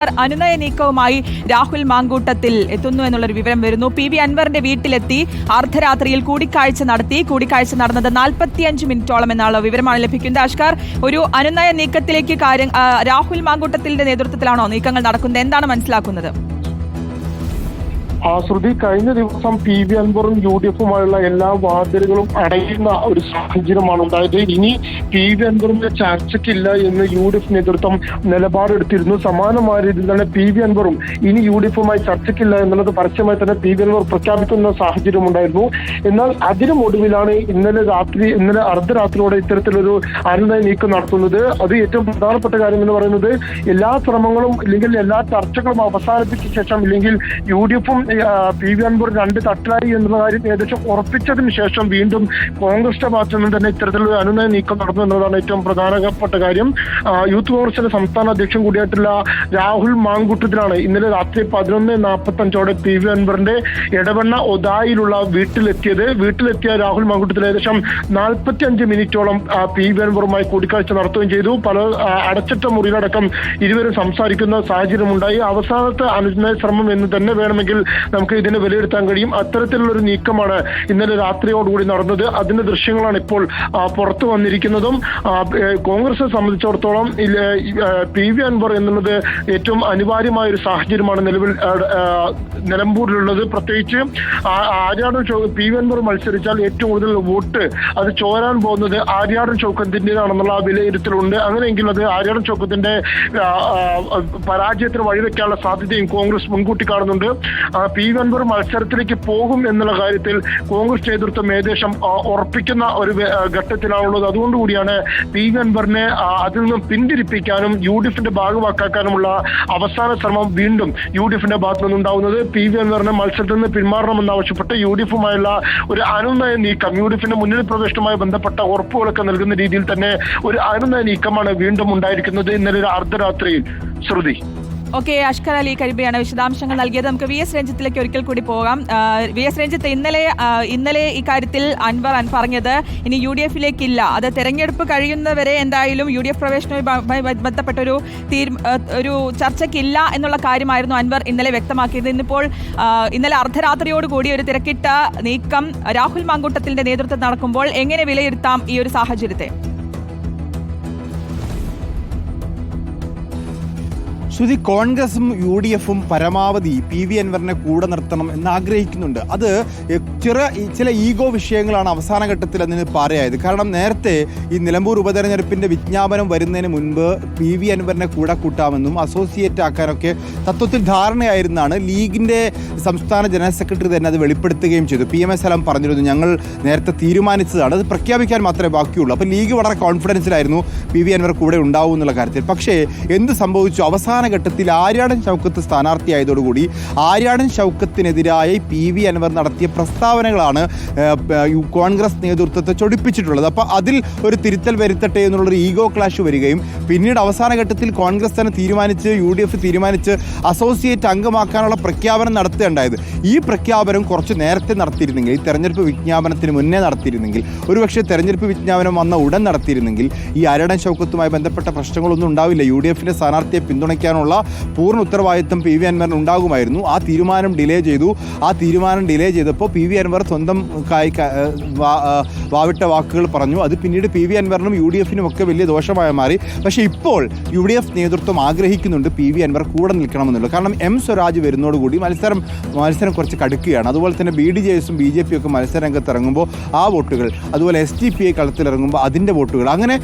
അനുനയ നീക്കവുമായി രാഹുൽ മാങ്കൂട്ടത്തിൽ എത്തുന്നു എന്നുള്ളൊരു വിവരം വരുന്നു. PV അൻവറിന്റെ വീട്ടിലെത്തി അർദ്ധരാത്രിയിൽ കൂടിക്കാഴ്ച നടത്തി. കൂടിക്കാഴ്ച നടന്നത് 45 മിനിറ്റോളം എന്നുള്ള വിവരമാണ് ലഭിക്കുന്നത്. അഷ്കർ, ഒരു അനുനയ നീക്കത്തിലേക്ക് രാഹുൽ മാങ്കൂട്ടത്തിന്റെ നേതൃത്വത്തിലാണോ നീക്കങ്ങൾ നടക്കുന്നത്? എന്താണ് മനസ്സിലാക്കുന്നത്? ശ്രുതി, കഴിഞ്ഞ ദിവസം PV അൻവറും UDF-ഉമായുള്ള എല്ലാ വാതിലുകളും അടയുന്ന ഒരു സാഹചര്യമാണ് ഉണ്ടായത്. ഇനി PV അൻവറിന്റെ ചർച്ചയ്ക്കില്ല എന്ന് UDF നേതൃത്വം നിലപാടെടുത്തിരുന്നു. സമാനമായ രീതിയിൽ തന്നെ PV അൻവറും ഇനി UDF-ഉമായി ചർച്ചയ്ക്കില്ല എന്നുള്ളത് പരസ്യമായി തന്നെ PV അൻവർ പ്രഖ്യാപിക്കുന്ന സാഹചര്യം ഉണ്ടായിരുന്നു. എന്നാൽ അതിനുമൊടുവിലാണ് ഇന്നലെ അർദ്ധരാത്രിയോടെ ഇത്തരത്തിലൊരു അനുനയ നീക്കം നടത്തുന്നത്. അത് ഏറ്റവും പ്രധാനപ്പെട്ട കാര്യം എന്ന് പറയുന്നത്, എല്ലാ ശ്രമങ്ങളും അല്ലെങ്കിൽ എല്ലാ ചർച്ചകളും അവസാനിപ്പിച്ച ശേഷം ഇല്ലെങ്കിൽ UDF-ഉം PV അൻവർ രണ്ട് തട്ടിലായി എന്നുള്ള കാര്യം ഏകദേശം ഉറപ്പിച്ചതിന് ശേഷം വീണ്ടും കോൺഗ്രസിന്റെ ഭാഗത്തു നിന്ന് തന്നെ ഇത്തരത്തിലുള്ള അനുനയ നീക്കം നടന്നു എന്നതാണ് ഏറ്റവും പ്രധാനപ്പെട്ട കാര്യം. യൂത്ത് കോൺഗ്രസിന്റെ സംസ്ഥാന അധ്യക്ഷൻ കൂടിയായിട്ടുള്ള രാഹുൽ മാങ്കൂട്ടത്തിലാണ് ഇന്നലെ രാത്രി 11:45 PV അൻവറിന്റെ എടവണ്ണ ഒതായിലുള്ള വീട്ടിലെത്തിയ രാഹുൽ മാങ്കൂട്ടത്തിൽ ഏകദേശം 45 മിനിറ്റോളം PV അൻവറുമായി കൂടിക്കാഴ്ച നടത്തുകയും ചെയ്തു. പല അടച്ചിട്ട മുറിയിലടക്കം ഇരുവരും സംസാരിക്കുന്ന സാഹചര്യമുണ്ടായി. അവസാനത്തെ അനുനയ ശ്രമം എന്ന് തന്നെ വേണമെങ്കിൽ നമുക്ക് ഇതിനെ വിലയിരുത്താൻ കഴിയും. അത്തരത്തിലുള്ളൊരു നീക്കമാണ് ഇന്നലെ രാത്രിയോടുകൂടി നടന്നത്. അതിന്റെ ദൃശ്യങ്ങളാണ് ഇപ്പോൾ പുറത്തു വന്നിരിക്കുന്നതും. കോൺഗ്രസിനെ സംബന്ധിച്ചിടത്തോളം PV അൻവർ എന്നുള്ളത് ഏറ്റവും അനിവാര്യമായ ഒരു സാഹചര്യമാണ് നിലമ്പൂരിലുള്ളത്. പ്രത്യേകിച്ച് PV അൻവർ മത്സരിച്ചാൽ ഏറ്റവും കൂടുതൽ വോട്ട് അത് ചോരാൻ പോകുന്നത് ആര്യാടൻ ഷൗക്കത്തിൻ്റെതാണെന്നുള്ള വിലയിരുത്തലുണ്ട്. അങ്ങനെയെങ്കിൽ അത് ആര്യാടൻ ഷൗക്കത്തിന്റെ പരാജയത്തിന് വഴിവെക്കാനുള്ള സാധ്യതയും കോൺഗ്രസ് മുൻകൂട്ടി കാണുന്നുണ്ട്. PV അൻവർ മത്സരത്തിലേക്ക് പോകും എന്നുള്ള കാര്യത്തിൽ കോൺഗ്രസ് നേതൃത്വം ഏകദേശം ഉറപ്പിക്കുന്ന ഒരു ഘട്ടത്തിലാണുള്ളത്. അതുകൊണ്ടുകൂടിയാണ് PV അൻവറിനെ അതിൽ നിന്നും പിന്തിരിപ്പിക്കാനും UDF-ന്റെ ഭാഗമാക്കാനുമുള്ള അവസാന ശ്രമം വീണ്ടും UDF-ന്റെ ഭാഗത്തു നിന്നുണ്ടാവുന്നത്. PV അൻവറിനെ മത്സരത്തിൽ നിന്ന് പിന്മാറണമെന്നാവശ്യപ്പെട്ട് UDF-ഉമായുള്ള ഒരു അനുനയ നീക്കം, UDF-ന്റെ മുന്നണി പ്രവേശനവുമായി ബന്ധപ്പെട്ട ഉറപ്പുകളൊക്കെ നൽകുന്ന രീതിയിൽ തന്നെ ഒരു അനുനയ നീക്കമാണ് വീണ്ടും ഉണ്ടായിരിക്കുന്നത് ഇന്നലെ അർദ്ധരാത്രിയിൽ. ശ്രുതി. ഓക്കെ, അഷ്കർ അലി കരിബയാണ് വിശദാംശങ്ങൾ നൽകിയത്. നമുക്ക് VS രഞ്ജിത്തിലേക്ക് ഒരിക്കൽ കൂടി പോകാം. VS രഞ്ജിത്ത്, ഇന്നലെ ഇക്കാര്യത്തിൽ അൻവർ പറഞ്ഞത് ഇനി UDF-ലേക്കില്ല, അത് തെരഞ്ഞെടുപ്പ് കഴിയുന്നവരെ എന്തായാലും UDF പ്രവേശനവുമായി ബന്ധപ്പെട്ട ഒരു ചർച്ചയ്ക്കില്ല എന്നുള്ള കാര്യമായിരുന്നു അൻവർ ഇന്നലെ വ്യക്തമാക്കിയത്. ഇന്നലെ അർദ്ധരാത്രിയോടുകൂടി ഒരു തിരക്കിട്ട നീക്കം രാഹുൽ മാങ്കൂട്ടത്തിന്റെ നേതൃത്വത്തിൽ നടക്കുമ്പോൾ എങ്ങനെ വിലയിരുത്താം ഈ ഒരു സാഹചര്യത്തെ? ശ്രുതി, കോൺഗ്രസും UDF-ഉം പരമാവധി PV അൻവറിനെ കൂടെ നിർത്തണം എന്ന് ആഗ്രഹിക്കുന്നുണ്ട്. അത് ചില ഈഗോ വിഷയങ്ങളാണ് അവസാന ഘട്ടത്തിൽ അതിന് പറയായത്. കാരണം നേരത്തെ ഈ നിലമ്പൂർ ഉപതെരഞ്ഞെടുപ്പിൻ്റെ വിജ്ഞാപനം വരുന്നതിന് മുൻപ് PV അൻവറിനെ കൂടെ കൂട്ടാമെന്നും അസോസിയേറ്റ് ആക്കാനൊക്കെ തത്വത്തിൽ ധാരണയായിരുന്നാണ് ലീഗിൻ്റെ സംസ്ഥാന ജനറൽ സെക്രട്ടറി തന്നെ അത് വെളിപ്പെടുത്തുകയും ചെയ്തു. PMS എല്ലാം പറഞ്ഞിരുന്നു, ഞങ്ങൾ നേരത്തെ തീരുമാനിച്ചതാണ്, അത് പ്രഖ്യാപിക്കാൻ മാത്രമേ ബാക്കിയുള്ളൂ. അപ്പോൾ ലീഗ് വളരെ കോൺഫിഡൻസിലായിരുന്നു PV അൻവർ കൂടെ ഉണ്ടാവും എന്നുള്ള കാര്യത്തിൽ. പക്ഷേ എന്ത് സംഭവിച്ചു? അവസാന ഘട്ടത്തിൽ ആര്യാടൻ ഷൗക്കത്ത് സ്ഥാനാർത്ഥിയായതോടുകൂടി ആര്യാടൻ ഷൗക്കത്തിനെതിരായി PV അൻവർ നടത്തിയ പ്രസ്താവനകളാണ് കോൺഗ്രസ് നേതൃത്വത്തെ ചൊടിപ്പിച്ചിട്ടുള്ളത്. അപ്പോൾ അതിൽ ഒരു തിരുത്തൽ വരുത്തട്ടെ എന്നുള്ളൊരു ഈഗോ ക്ലാഷ് വരികയും പിന്നീട് അവസാന ഘട്ടത്തിൽ കോൺഗ്രസ് തന്നെ UDF തീരുമാനിച്ച് അസോസിയേറ്റ് അംഗമാക്കാനുള്ള പ്രഖ്യാപനം നടത്തുകയുണ്ടായത്. ഈ പ്രഖ്യാപനം കുറച്ച് നേരത്തെ നടത്തിയിരുന്നെങ്കിൽ, ഈ തെരഞ്ഞെടുപ്പ് വിജ്ഞാപനത്തിന് മുന്നേ നടത്തിയിരുന്നെങ്കിൽ, ഒരുപക്ഷെ തെരഞ്ഞെടുപ്പ് വിജ്ഞാപനം വന്ന ഉടൻ നടത്തിയിരുന്നെങ്കിൽ ഈ ആര്യാടൻ ഷൗക്കത്തുമായി ബന്ധപ്പെട്ട പ്രശ്നങ്ങളൊന്നും ഉണ്ടാവില്ല. UDF-ന്റെ സ്ഥാനാർത്ഥിയെ പിന്തുണയ്ക്കാനുള്ള പൂർണ്ണ ഉത്തരവാദിത്വം PV അൻവറിന് ഉണ്ടാകുമായിരുന്നു. ആ തീരുമാനം ഡിലേ ചെയ്തപ്പോൾ PV അൻവർ സ്വന്തം വാവിട്ട വാക്കുകൾ പറഞ്ഞു. അത് പിന്നീട് PV അൻവറിനും UDF-നും ഒക്കെ വലിയ ദോഷമായി മാറി. പക്ഷേ ഇപ്പോൾ UDF നേതൃത്വം ആഗ്രഹിക്കുന്നുണ്ട് PV അൻവർ കൂടെ നിൽക്കണമെന്നുള്ളത്. കാരണം M സ്വരാജ് വരുന്നതോടുകൂടി മത്സരം കുറച്ച് കടുക്കുകയാണ്. അതുപോലെ തന്നെ BDJS-ഉം BJP ഒക്കെ മത്സരരംഗത്ത് ഇറങ്ങുമ്പോൾ ആ വോട്ടുകൾ, അതുപോലെ SDPI കളത്തിലിറങ്ങുമ്പോൾ അതിൻ്റെ വോട്ടുകൾ, അങ്ങനെ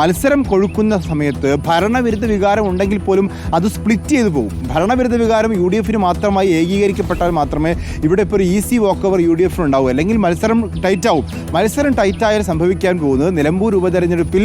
മത്സരം കൊഴുക്കുന്ന സമയത്ത് ഭരണവിരുദ്ധ വികാരം ഉണ്ടെങ്കിൽ പോലും അത് സ്പ്ലിറ്റ് ചെയ്തു പോകും. ഭരണവിരുദ്ധ വികാരം UDF-ന് മാത്രമായി ഏകീകരിക്കപ്പെട്ടാൽ മാത്രമേ ഇവിടെ ഇപ്പോൾ ഒരു ഈസി വോക്ക് ഓവർ UDF-ന് ഉണ്ടാവൂ. അല്ലെങ്കിൽ മത്സരം ടൈറ്റാവും. മത്സരം ടൈറ്റായാൽ സംഭവിക്കാൻ പോകുന്നത് നിലമ്പൂർ ഉപതെരഞ്ഞെടുപ്പിൽ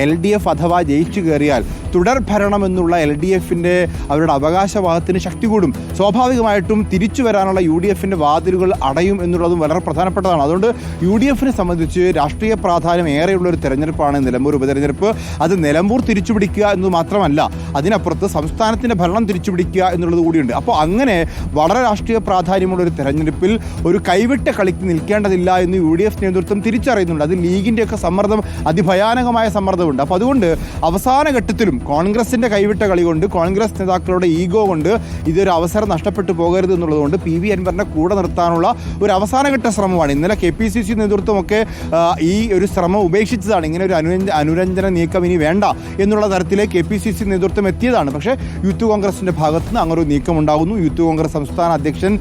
LDF അഥവാ ജയിച്ചു കയറിയാൽ തുടർ ഭരണം എന്നുള്ള LDF-ന്റെ അവരുടെ അവകാശവാദത്തിന് ശക്തി കൂടും. സ്വാഭാവികമായിട്ടും തിരിച്ചു വരാനുള്ള UDF-ന്റെ വാതിലുകൾ അടയും എന്നുള്ളതും വളരെ പ്രധാനപ്പെട്ടതാണ്. അതുകൊണ്ട് UDF-നെ സംബന്ധിച്ച് രാഷ്ട്രീയ പ്രാധാന്യം ഏറെയുള്ളൊരു തെരഞ്ഞെടുപ്പാണ് നിലമ്പൂർ ഉപതെരഞ്ഞെടുപ്പ്. അത് നിലമ്പൂർ തിരിച്ചുപിടിക്കുക എന്നത് മാത്രമല്ല, അതിനപ്പുറത്ത് അപ്പുറത്ത് സംസ്ഥാനത്തിൻ്റെ ഭരണം തിരിച്ചുപിടിക്കുക എന്നുള്ളത് കൂടിയുണ്ട്. അപ്പോൾ അങ്ങനെ വളരെ രാഷ്ട്രീയ പ്രാധാന്യമുള്ള ഒരു തെരഞ്ഞെടുപ്പിൽ ഒരു കൈവിട്ട കളിക്ക് നിൽക്കേണ്ടതില്ല എന്ന് UDF നേതൃത്വം തിരിച്ചറിയുന്നുണ്ട്. അത് ലീഗിൻ്റെയൊക്കെ സമ്മർദ്ദം, അതിഭയാനകമായ സമ്മർദ്ദമുണ്ട്. അപ്പോൾ അതുകൊണ്ട് അവസാന ഘട്ടത്തിലും കോൺഗ്രസിൻ്റെ കൈവിട്ട കളി കൊണ്ട്, കോൺഗ്രസ് നേതാക്കളുടെ ഈഗോ കൊണ്ട് ഇതൊരു അവസരം നഷ്ടപ്പെട്ടു പോകരുത് എന്നുള്ളതുകൊണ്ട് PV അൻവറിനെ കൂടെ നിർത്താനുള്ള ഒരു അവസാനഘട്ട ശ്രമമാണ്. ഇന്നലെ KPCC നേതൃത്വമൊക്കെ ഈ ഒരു ശ്രമം ഉപേക്ഷിച്ചതാണ്. ഇങ്ങനെ ഒരു അനുരഞ്ജന നീക്കം ഇനി വേണ്ട എന്നുള്ള തരത്തിലേക്ക് KPCC നേതൃത്വം എത്തിയതാണ്. പക്ഷേ യൂത്ത് കോൺഗ്രസിൻ്റെ ഭാഗത്ത് നിന്ന് അങ്ങനെ ഒരു നീക്കം ഉണ്ടാകുന്നു. യൂത്ത് കോൺഗ്രസ് സംസ്ഥാന അധ്യക്ഷൻ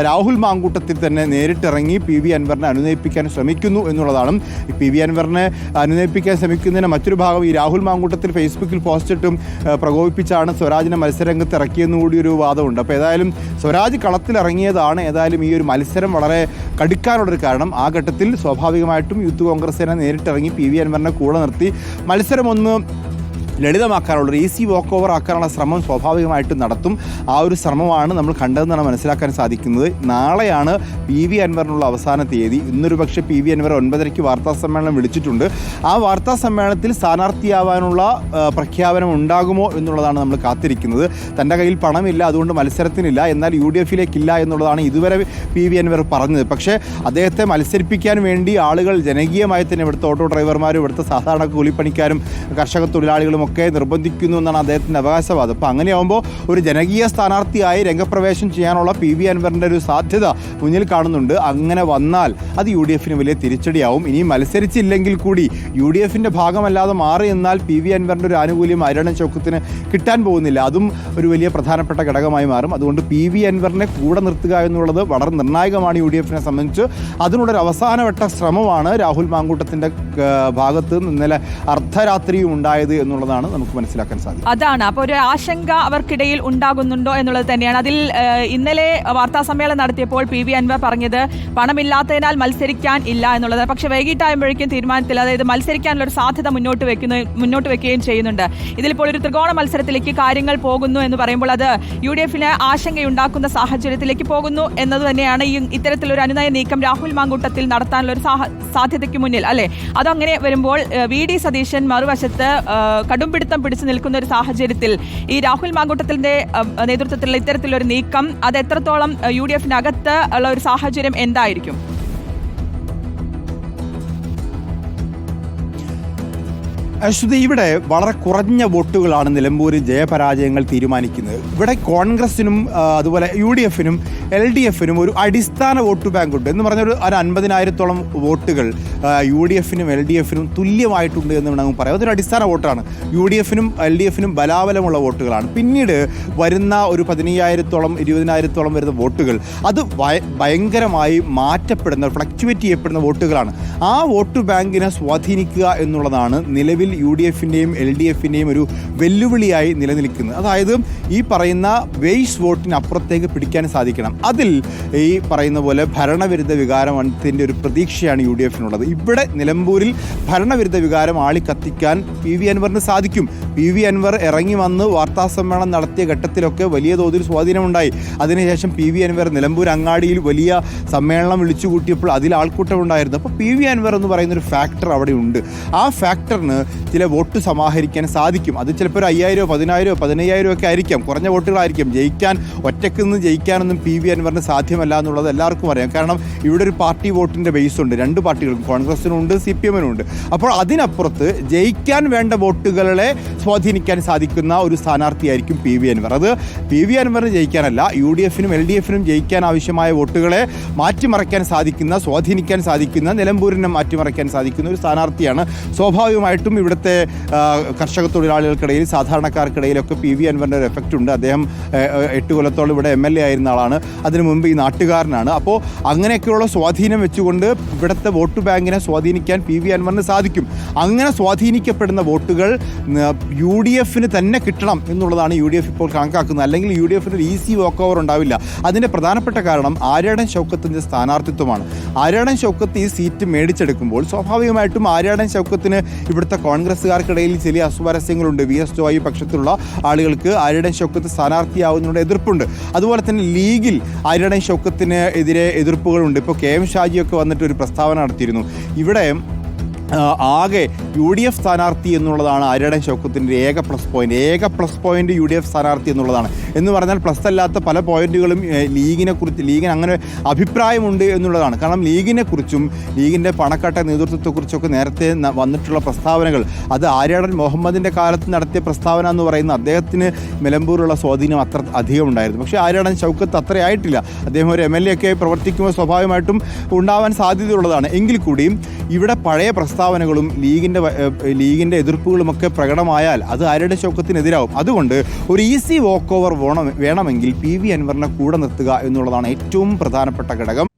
രാഹുൽ മാങ്കൂട്ടത്തിൽ തന്നെ നേരിട്ടിറങ്ങി PV അൻവറിനെ അനുനയിപ്പിക്കാൻ ശ്രമിക്കുന്നു എന്നുള്ളതാണ്. PV അൻവറിനെ അനുനയിപ്പിക്കാൻ ശ്രമിക്കുന്നതിന് മറ്റൊരു ഭാഗം ഈ രാഹുൽ മാങ്കൂട്ടത്തിൽ ഫേസ്ബുക്കിൽ പോസ്റ്റിട്ടും പ്രകോപിപ്പിച്ചാണ് സ്വരാജിനെ മത്സരരംഗത്ത് ഇറക്കിയെന്നുകൂടി ഒരു വാദമുണ്ട്. അപ്പോൾ ഏതായാലും സ്വരാജ് കളത്തിലിറങ്ങിയതാണ് ഏതായാലും ഈ ഒരു മത്സരം വളരെ കടുക്കാനുള്ളൊരു കാരണം. ആ ഘട്ടത്തിൽ സ്വാഭാവികമായിട്ടും യൂത്ത് കോൺഗ്രസിനെ നേരിട്ടിറങ്ങി PV അൻവറിനെ കൂടെ നിർത്തി മത്സരം ഒന്ന് ലളിതമാക്കാനുള്ള, ഈസി വോക്ക് ഓവർ ആക്കാനുള്ള ശ്രമം സ്വാഭാവികമായിട്ടും നടത്തും. ആ ഒരു ശ്രമമാണ് നമ്മൾ കണ്ടതെന്നാണ് മനസ്സിലാക്കാൻ സാധിക്കുന്നത്. നാളെയാണ് PV അൻവറിനുള്ള അവസാന തീയതി. ഇന്നൊരു പക്ഷേ PV അൻവർ 9:30 വാർത്താ സമ്മേളനം വിളിച്ചിട്ടുണ്ട്. ആ വാർത്താ സമ്മേളനത്തിൽ സ്ഥാനാർത്ഥിയാവാനുള്ള പ്രഖ്യാപനം ഉണ്ടാകുമോ എന്നുള്ളതാണ് നമ്മൾ കാത്തിരിക്കുന്നത്. തൻ്റെ കയ്യിൽ പണമില്ല, അതുകൊണ്ട് മത്സരത്തിനില്ല, എന്നാൽ UDFിലേക്കില്ല എന്നുള്ളതാണ് ഇതുവരെ PV അൻവർ പറഞ്ഞത്. പക്ഷേ അദ്ദേഹത്തെ മത്സരിപ്പിക്കാൻ വേണ്ടി ആളുകൾ ജനകീയമായി തന്നെ ഇവിടുത്തെ ഓട്ടോ ഡ്രൈവർമാരും ഇവിടുത്തെ സാധാരണ കൂലിപ്പണിക്കാരും കർഷക തൊഴിലാളികളും ഒക്കെ നിർബന്ധിക്കുന്നു എന്നാണ് അദ്ദേഹത്തിൻ്റെ അവകാശവാദം. അപ്പോൾ അങ്ങനെയാകുമ്പോൾ ഒരു ജനകീയ സ്ഥാനാർത്ഥിയായി രംഗപ്രവേശം ചെയ്യാനുള്ള PV അൻവറിൻ്റെ ഒരു സാധ്യത മുന്നിൽ കാണുന്നുണ്ട്. അങ്ങനെ വന്നാൽ അത് UDFിന് വലിയ തിരിച്ചടിയാവും. ഇനി മത്സരിച്ചില്ലെങ്കിൽ കൂടി UDFിൻ്റെ ഭാഗമല്ലാതെ മാറി എന്നാൽ PV അൻവറിൻ്റെ ഒരു ആനുകൂല്യം ആര്യടൻ ഷൗക്കത്തിന് കിട്ടാൻ പോകുന്നില്ല. അതും ഒരു വലിയ പ്രധാനപ്പെട്ട ഘടകമായി മാറും. അതുകൊണ്ട് PV അൻവറിനെ കൂടെ നിർത്തുക എന്നുള്ളത് വളരെ നിർണായകമാണ് UDFിനെ സംബന്ധിച്ച്. അതിനുള്ളൊരു അവസാനവട്ട ശ്രമമാണ് രാഹുൽ മാങ്കൂട്ടത്തിൻ്റെ ഭാഗത്ത് ഇന്നലെ അർദ്ധരാത്രിയും ഉണ്ടായത് എന്നുള്ളതാണ് നമുക്ക് മനസ്സിലാക്കാൻ സാധിക്കും. അതാണ് അപ്പോൾ ഒരു ആശങ്ക അവർക്കിടയിൽ ഉണ്ടാകുന്നുണ്ടോ എന്നുള്ളത് തന്നെയാണ്. അതിൽ ഇന്നലെ വാർത്താ സമ്മേളനം നടത്തിയപ്പോൾ PV അൻവർ പറഞ്ഞത് പണമില്ലാത്തതിനാൽ മത്സരിക്കാൻ ഇല്ല എന്നുള്ളത്. പക്ഷെ വൈകിട്ടാകുമ്പോഴേക്കും തീരുമാനത്തിൽ, അതായത് മത്സരിക്കാനുള്ള ഒരു സാധ്യത മുന്നോട്ട് വെക്കുകയും ചെയ്യുന്നുണ്ട്. ഇതിലിപ്പോൾ ഒരു ത്രികോണ മത്സരത്തിലേക്ക് കാര്യങ്ങൾ പോകുന്നു എന്ന് പറയുമ്പോൾ അത് UDFിന് ആശങ്കയുണ്ടാക്കുന്ന സാഹചര്യത്തിലേക്ക് പോകുന്നു എന്നത് തന്നെയാണ് ഇത്തരത്തിലൊരു അനുനയ നീക്കം രാഹുൽ മാങ്കൂട്ടത്തിൽ നടത്താനുള്ള ഒരു സാധ്യതയ്ക്ക് മുന്നിൽ, അല്ലേ? അതങ്ങനെ വരുമ്പോൾ VD സതീശൻ മറുവശത്ത് കടുംപിടുത്തം പിടിച്ചു നിൽക്കുന്ന ഒരു സാഹചര്യത്തിൽ ഈ രാഹുൽ മാങ്കൂട്ടത്തിന്റെ നേതൃത്വത്തിലുള്ള ഇത്തരത്തിലൊരു നീക്കം അത് എത്രത്തോളം UDFിനകത്ത് ഉള്ള ഒരു സാഹചര്യം എന്തായിരിക്കും? അശ്വതി, ഇവിടെ വളരെ കുറഞ്ഞ വോട്ടുകളാണ് നിലമ്പൂരിൽ ജയപരാജയങ്ങൾ തീരുമാനിക്കുന്നത്. ഇവിടെ കോൺഗ്രസിനും അതുപോലെ UDFിനും LDFിനും ഒരു അടിസ്ഥാന വോട്ട് ബാങ്ക് ഉണ്ട് എന്ന് പറഞ്ഞൊരു 50,000-ഓളം വോട്ടുകൾ UDFിനും LDFിനും തുല്യമായിട്ടുണ്ട് എന്ന് വേണമെങ്കിൽ പറയാം. അതൊരു അടിസ്ഥാന വോട്ടാണ്. UDFിനും LDFിനും ബലാബലമുള്ള വോട്ടുകളാണ്. പിന്നീട് വരുന്ന ഒരു 15,000-ഓളം 20,000-ഓളം വരുന്ന വോട്ടുകൾ അത് ഭയങ്കരമായി മാറ്റപ്പെടുന്ന, ഫ്ലക്ച്വേറ്റ് ചെയ്യപ്പെടുന്ന വോട്ടുകളാണ്. ആ വോട്ട് ബാങ്കിനെ സ്വാധീനിക്കുക എന്നുള്ളതാണ് നിലവിൽ UDFിൻ്റെയും LDFിൻ്റെയും ഒരു വെല്ലുവിളിയായി നിലനിൽക്കുന്നത്. അതായത് ഈ പറയുന്ന വേയ്സ് വോട്ടിനപ്പുറത്തേക്ക് പിടിക്കാൻ സാധിക്കണം. അതിൽ ഈ പറയുന്ന പോലെ ഭരണവിരുദ്ധ വികാരത്തിൻ്റെ ഒരു പ്രതീക്ഷയാണ് UDFിനുള്ളത്. ഇവിടെ നിലമ്പൂരിൽ ഭരണവിരുദ്ധ വികാരം ആളിക്കത്തിക്കാൻ PV അൻവറിന് സാധിക്കും. PV അൻവർ ഇറങ്ങി വന്ന് വാർത്താ സമ്മേളനം നടത്തിയ ഘട്ടത്തിലൊക്കെ വലിയ തോതിൽ സ്വാധീനമുണ്ടായി. അതിനുശേഷം PV അൻവർ നിലമ്പൂർ അങ്ങാടിയിൽ വലിയ സമ്മേളനം വിളിച്ചു കൂട്ടിയപ്പോൾ അതിൽ ആൾക്കൂട്ടമുണ്ടായിരുന്നു. അപ്പോൾ PV അൻവർ എന്ന് പറയുന്നൊരു ഫാക്ടർ അവിടെ ഉണ്ട്. ആ ഫാക്ടറിന് ചില വോട്ട് സമാഹരിക്കാൻ സാധിക്കും. അത് ചിലപ്പോൾ 5,000, 10,000, 15,000 ഒക്കെ ആയിരിക്കാം. കുറഞ്ഞ വോട്ടുകളായിരിക്കും. ഒറ്റയ്ക്ക് നിന്ന് ജയിക്കാനൊന്നും PV അൻവറിന് സാധ്യമല്ല എന്നുള്ളത് എല്ലാവർക്കും അറിയാം. കാരണം ഇവിടെ ഒരു പാർട്ടി വോട്ടിൻ്റെ ബേസ് ഉണ്ട്. രണ്ട് പാർട്ടികൾക്കും, കോൺഗ്രസിനുണ്ട്, CPM-നും ഉണ്ട്. അപ്പോൾ അതിനപ്പുറത്ത് ജയിക്കാൻ വേണ്ട വോട്ടുകളെ സ്വാധീനിക്കാൻ സാധിക്കുന്ന ഒരു സ്ഥാനാർത്ഥിയായിരിക്കും PV അൻവർ. അത് PV അൻവറിന് ജയിക്കാനല്ല, UDFിനും LDFിനും ജയിക്കാൻ ആവശ്യമായ വോട്ടുകളെ മാറ്റിമറിക്കാൻ സാധിക്കുന്ന, സ്വാധീനിക്കാൻ സാധിക്കുന്ന, നിലമ്പൂരിനെ മാറ്റിമറിക്കാൻ സാധിക്കുന്ന ഒരു സ്ഥാനാർത്ഥിയാണ്. സ്വാഭാവികമായിട്ടും ഇവിടുത്തെ കർഷക തൊഴിലാളികൾക്കിടയിൽ, സാധാരണക്കാർക്കിടയിലൊക്കെ PV അൻവറിൻ്റെ ഒരു എഫക്റ്റ് ഉണ്ട്. അദ്ദേഹം 8 കൊല്ലത്തോളം ഇവിടെ MLA ആയിരുന്ന ആളാണ്. അതിനു മുമ്പ് ഈ നാട്ടുകാരനാണ്. അപ്പോൾ അങ്ങനെയൊക്കെയുള്ള സ്വാധീനം വെച്ചുകൊണ്ട് ഇവിടുത്തെ വോട്ട് ബാങ്കിനെ സ്വാധീനിക്കാൻ PV അൻവറിന് സാധിക്കും. അങ്ങനെ സ്വാധീനിക്കപ്പെടുന്ന വോട്ടുകൾ UDFിന് തന്നെ കിട്ടണം എന്നുള്ളതാണ് UDF ഇപ്പോൾ കണക്കാക്കുന്നത്. അല്ലെങ്കിൽ UDFിന് ഒരു ഈസി വോക്ക് ഓവർ ഉണ്ടാവില്ല. അതിൻ്റെ പ്രധാനപ്പെട്ട കാരണം ആര്യടൻ ഷൗക്കത്തിൻ്റെ സ്ഥാനാർത്ഥിത്വമാണ്. ആര്യടൻ ഷൗക്കത്ത് ഈ സീറ്റ് മേടിച്ചെടുക്കുമ്പോൾ സ്വാഭാവികമായിട്ടും ആര്യടൻ ഷൗക്കത്തിന് ഇവിടുത്തെ കോൺഗ്രസ്സുകാർക്കിടയിൽ ചില അസ്വാരസ്യങ്ങളുണ്ട്. VS ജോയി പക്ഷത്തുള്ള ആളുകൾക്ക് ആര്യടൻ ഷൗക്കത്ത് സ്ഥാനാർത്ഥിയാവുന്നതിനുള്ള എതിർപ്പുണ്ട്. അതുപോലെ തന്നെ ലീഗിൽ ആര്യടൻ ഷൗക്കത്തിന് എതിരെ എതിർപ്പുകളുണ്ട്. ഇപ്പോൾ KM ഷാജിയൊക്കെ വന്നിട്ട് ഒരു പ്രസ്താവന നടത്തിയിരുന്നു. ഇവിടെ ആകെ UDF സ്ഥാനാർത്ഥി എന്നുള്ളതാണ് ആര്യടൻ ഷൗക്കത്തിൻ്റെ ഏക പ്ലസ് പോയിന്റ് UDF സ്ഥാനാർത്ഥി എന്നുള്ളതാണ്. എന്ന് പറഞ്ഞാൽ പ്ലസ് അല്ലാത്ത പല പോയിന്റുകളും ലീഗിന് അങ്ങനെ അഭിപ്രായമുണ്ട് എന്നുള്ളതാണ്. കാരണം ലീഗിനെക്കുറിച്ചും ലീഗിൻ്റെ പണക്കാട്ട നേതൃത്വത്തെക്കുറിച്ചൊക്കെ നേരത്തെ വന്നിട്ടുള്ള പ്രസ്താവനകൾ, അത് ആര്യടൻ മുഹമ്മദിൻ്റെ കാലത്ത് നടത്തിയ പ്രസ്താവന എന്ന് പറയുന്നത് അദ്ദേഹത്തിന് നിലമ്പൂരിലുള്ള സ്വാധീനം അത്ര അധികം ഉണ്ടായിരുന്നു. പക്ഷേ ആര്യടൻ ഷൗക്കത്ത് അത്രയായിട്ടില്ല. അദ്ദേഹം ഒരു MLA ഒക്കെ പ്രവർത്തിക്കുമ്പോൾ സ്വാഭാവികമായിട്ടും ഉണ്ടാവാൻ സാധ്യതയുള്ളതാണ്. എങ്കിൽ കൂടിയും ഇവിടെ പഴയ പ്രസ്താവനകളും ലീഗിൻ്റെ എതിർപ്പുകളുമൊക്കെ പ്രകടമായാൽ അത് ആര്യടൻ ഷൗക്കത്തിനെതിരാവും. അതുകൊണ്ട് ഒരു ഈസി വോക്ക് ഓവർ വേണമെങ്കിൽ PV അൻവറിനെ കൂടെ നിർത്തുക എന്നുള്ളതാണ് ഏറ്റവും പ്രധാനപ്പെട്ട ഘടകം.